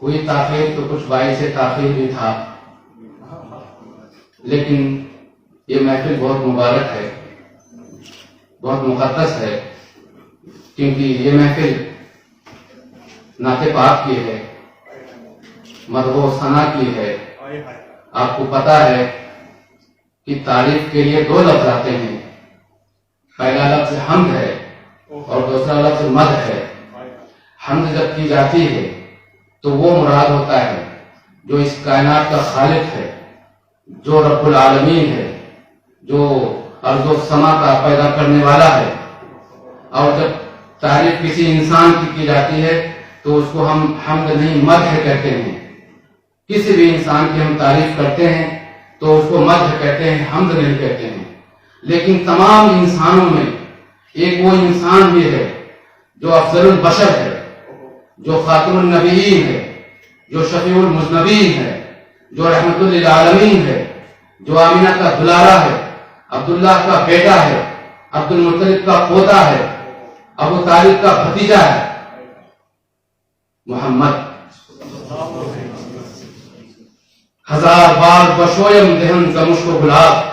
ہوئی تاخیر تو کچھ باعث تاخیر بھی تھا، لیکن یہ محفل بہت مبارک ہے، بہت مقدس ہے، کیونکہ یہ محفل نعت پاک کی ہے، مدح و ثنا کی ہے۔ آپ کو پتا ہے کہ تعریف کے لیے دو لفظ آتے ہیں، پہلا لفظ حمد ہے اور دوسرا لفظ مدح ہے۔ حمد جب کی جاتی ہے تو وہ مراد ہوتا ہے جو اس کائنات کا خالق ہے، جو رب العالمین ہے، جو ارض و سما کا پیدا کرنے والا ہے۔ اور جب تعریف کسی انسان کی جاتی ہے تو اس کو ہم حمد نہیں مدح کہتے ہیں۔ کسی بھی انسان کی ہم تعریف کرتے ہیں تو اس کو مدح کہتے ہیں، حمد نہیں کہتے ہیں۔ لیکن تمام انسانوں میں ایک وہ انسان بھی ہے جو افضل البشر ہے، جو خاتم النبیین ہے، جو شفیع المذنبین ہے، جو رحمت للعالمین ہے، جو آمینہ کا دلارا ہے، عبداللہ کا بیٹا ہے، عبد المطلب کا پوتا ہے، ابو طالب کا بھتیجا ہے، محمد۔ ہزار بار بشویم دہن زمش کو گلاب،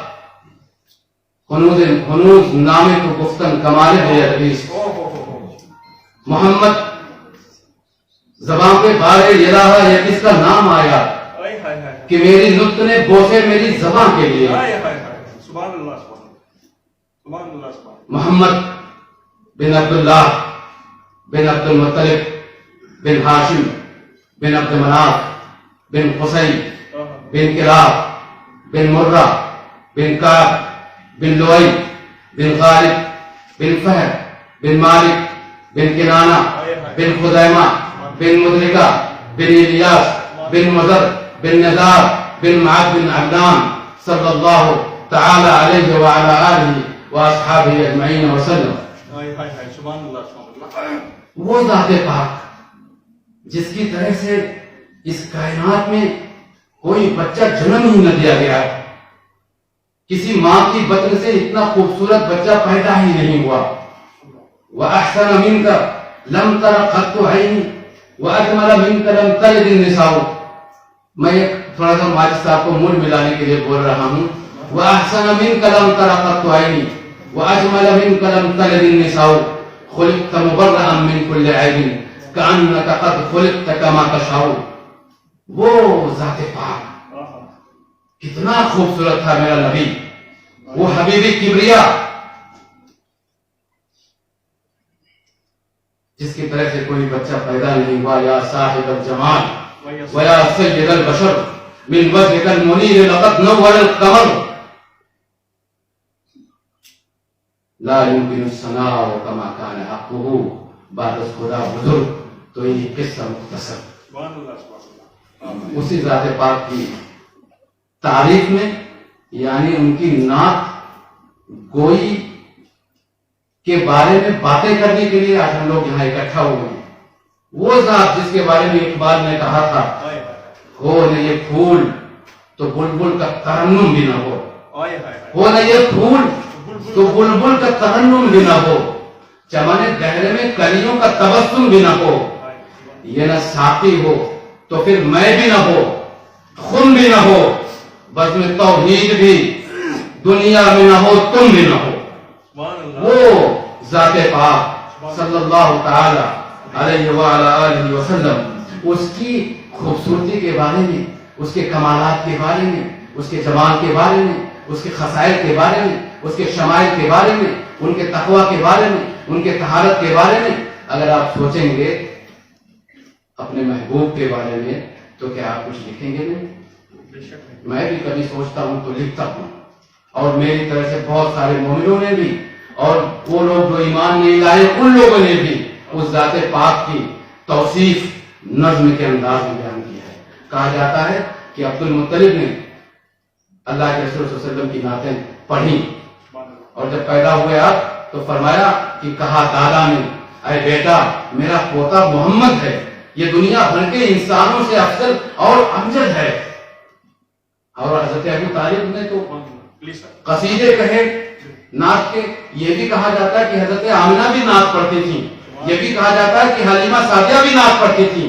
ہنوز نامے تو گفتن کمال بے ادبی۔ محمد زبان پہ بارے یہ رہا، یہ کس کا نام آیا کہ میری نطق نے بوسے میری زبان کے لیے۔ محمد بن عبداللہ بن عبد المطلب بن ہاشم بن عبد مناف بن قصی بن کلاب بن مرہ بن کعب بن لؤی بن غالب بن فہد بن مالک بن کنانہ بن خزیمہ بن مدرکہ بن الیاس بن مضر بن نزار بن معد بن عبدان صلی اللہ تعالی علیہ وعلی آلہ واصحابہ اجمعین وسلم۔ وہ ذات پاک جس کی طرح سے اس کائنات میں کوئی بچہ جنم ہی نہ دیا گیا، کسی ماں کی بطن سے اتنا خوبصورت بچہ پیدا ہی نہیں ہوا۔ وَأَحْسَنَ مِنْكَ لَمْ تَرَ قَطُّ عَيْنِي وَأَجْمَلَ مِنْكَ لَمْ تَلِدِ النِّسَاءُ۔ میں ایک تھوڑا سا ماجد صاحب کو موڈ ملانے کے لیے بول رہا ہوں۔ وَأَحْسَنَ مِنْكَ لَمْ تَرَ قَطُّ عَيْنِي وَأَجْمَلَ مِنْكَ لَمْ تَلِدِ النِّسَاءُ خُلِقْتَ مُبَرَّأً مِنْ كُلِّ عَيْبٍ كَأَنَّكَ قَدْ خُلِقْتَ كَمَا تَشَاءُ۔ وہ ذات پاک کتنا خوبصورت تھا میرا نبی، وہ حبیب کبریا جس کی طرح سے کوئی بچہ پیدا نہیں ہوا۔ یا صاحب الجمال ویا سید البشر من وجهك المنیر لقد نور القمر، لا يمكن الثناء كما كان حقه بعد خدا بزرگ۔ تو یہ قصہ مختصر اسی ذات پاک کی تعریف میں، یعنی ان کی نعت گوئی کے بارے میں باتیں کرنے کے لیے آج ہم لوگ یہاں اکٹھا ہوئے ہیں۔ وہ ذات جس کے بارے میں اقبال نے کہا تھا، ہو نہ یہ پھول تو بلبل کا ترنم بھی نہ ہو نہ یہ پھول تو بلبل کا ترنم بھی نہ ہو، چمن دہر میں کلیوں کا تبسم بھی نہ ہو، یہ نہ ساقی ہو تو پھر میں بھی نہ ہو، خم بھی نہ ہو، بزم توحید بھی دنیا میں نہ ہو، تم بھی نہ ہو۔ وہ ذات پاک صلی اللہ تعالی علیہ وعلی آلہ وسلم، اس کی خوبصورتی کے بارے میں، اس کے کمالات کے بارے میں، اس کے جمال کے بارے میں، اس کے خصائل کے بارے میں، اس کے شمائل کے بارے میں، ان کے تقوی کے بارے میں، ان کے طہارت کے بارے میں اگر آپ سوچیں گے اپنے محبوب کے بارے میں تو کیا آپ کچھ لکھیں گے؟ نہیں۔ میں بھی کبھی سوچتا ہوں تو لکھتا ہوں، اور میری طرح سے بہت سارے مومنوں نے بھی، اور وہ لوگ جو ایمان نہیں لائے ان لوگوں نے بھی اس ذات پاک کی توصیف نظم کے انداز میں بیان کی ہے۔ کہا جاتا ہے کہ عبد المطلب نے اللہ کے رسول صلی اللہ علیہ وسلم کی نعتیں پڑھی، اور جب پیدا ہوئے آپ تو فرمایا کہ کہا دادا نے، اے بیٹا میرا پوتا محمد ہے، یہ دنیا بھر کے انسانوں سے افضل اور امجد ہے۔ اور حضرت ابو طالب نے تو قصیدے کہے نعت کے، یہ بھی کہا جاتا ہے کہ حضرت آمنہ بھی نعت پڑھتی تھی، یہ بھی کہا جاتا ہے کہ حلیمہ سعدیہ بھی نعت پڑھتی تھی،